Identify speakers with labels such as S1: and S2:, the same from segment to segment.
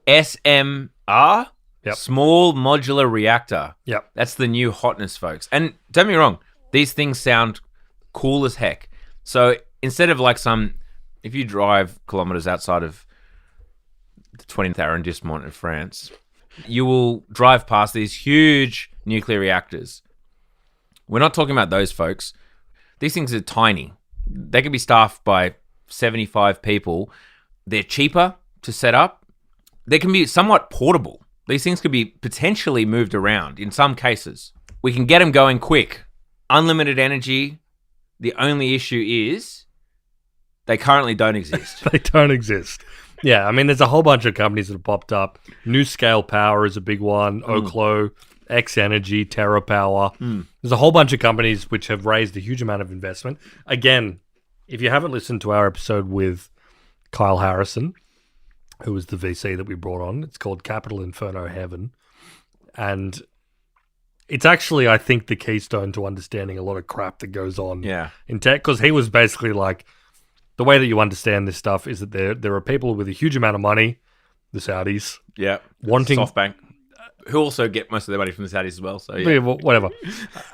S1: SMR, Small Modular Reactor.
S2: Yep.
S1: That's the new hotness, folks. And don't get me wrong, these things sound cool as heck. So instead of like if you drive kilometers outside of the 20th arrondissement of France, you will drive past these huge nuclear reactors. We're not talking about those, folks. These things are tiny. They can be staffed by 75 people. They're cheaper to set up. They can be somewhat portable. These things could be potentially moved around in some cases. We can get them going quick. Unlimited energy. The only issue is they currently don't exist.
S2: They don't exist. Yeah, I mean, there's a whole bunch of companies that have popped up. New Scale Power is a big one. Oklo, X Energy, TerraPower. There's a whole bunch of companies which have raised a huge amount of investment. Again, if you haven't listened to our episode with Kyle Harrison, who was the VC that we brought on, it's called Capital Inferno Heaven. And it's actually, I think, the keystone to understanding a lot of crap that goes on in tech. Because he was basically like, the way that you understand this stuff is that there are people with a huge amount of money, the Saudis.
S1: Yeah.
S2: Wanting
S1: SoftBank, who also get most of their money from the Saudis as well. So
S2: whatever.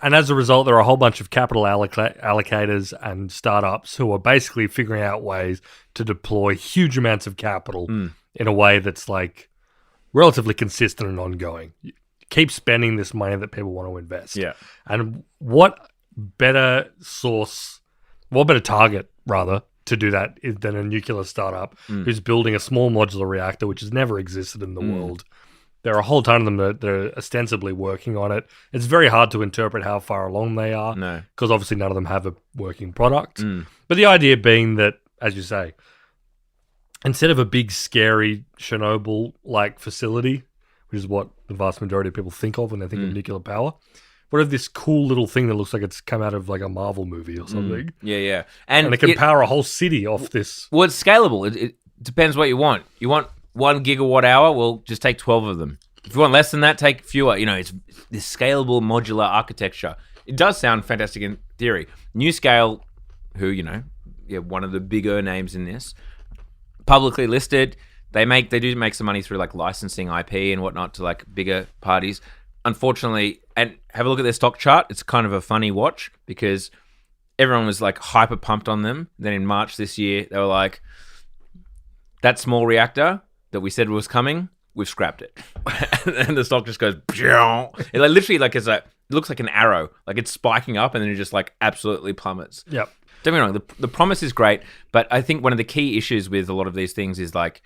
S2: And as a result, there are a whole bunch of capital allocators and startups who are basically figuring out ways to deploy huge amounts of capital in a way that's like relatively consistent and ongoing. Keep spending this money that people want to invest.
S1: Yeah.
S2: And what better target, rather, to do that than a nuclear startup who's building a small modular reactor, which has never existed in the world. There are a whole ton of them that are ostensibly working on it. It's very hard to interpret how far along they are because obviously none of them have a working product. But the idea being that, as you say, instead of a big, scary Chernobyl-like facility, which is what the vast majority of people think of when they think of nuclear power, what if this cool little thing that looks like it's come out of like a Marvel movie or something?
S1: Yeah.
S2: And it can power a whole city off this.
S1: Well, it's scalable. It depends what you want. You want 1 gigawatt hour? Well, just take 12 of them. If you want less than that, take fewer. You know, it's this scalable modular architecture. It does sound fantastic in theory. NewScale, who, one of the bigger names in this, publicly listed, they do make some money through like licensing IP and whatnot to like bigger parties. Unfortunately, and have a look at their stock chart. It's kind of a funny watch because everyone was like hyper pumped on them. Then in March this year, they were like, that small reactor that we said was coming, we've scrapped it. And the stock just goes, it like literally like it looks like an arrow. Like it's spiking up and then it just like absolutely plummets.
S2: Yep.
S1: Don't get me wrong, the promise is great, but I think one of the key issues with a lot of these things is like,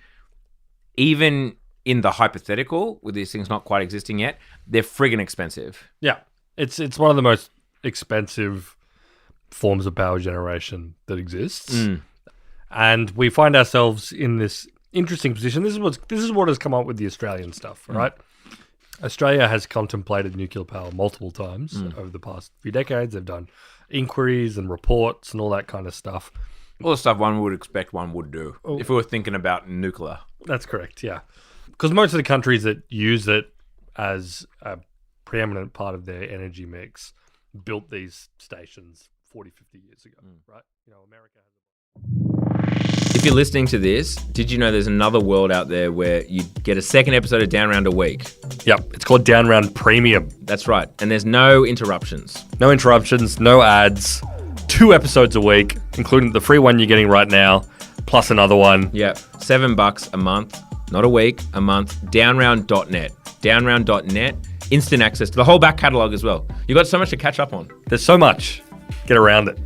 S1: even in the hypothetical, with these things not quite existing yet, they're friggin' expensive.
S2: Yeah. It's one of the most expensive forms of power generation that exists. And we find ourselves in this interesting position. This is what has come up with the Australian stuff, right? Australia has contemplated nuclear power multiple times over the past few decades. They've done inquiries and reports and all that kind of stuff.
S1: All the stuff one would expect one would do if we were thinking about nuclear.
S2: That's correct, yeah. Because most of the countries that use it as a preeminent part of their energy mix built these stations 40, 50 years ago, right? America has...
S1: If you're listening to this, did you know there's another world out there where you get a second episode of Down Round a week?
S2: Yep, it's called Down Round Premium.
S1: That's right, and there's no interruptions.
S2: No interruptions, no ads, 2 episodes a week, including the free one you're getting right now, plus another one.
S1: Yep, $7 a month, not a week, a month, downround.net. Downround.net, instant access to the whole back catalogue as well. You've got so much to catch up on.
S2: There's so much. Get around it.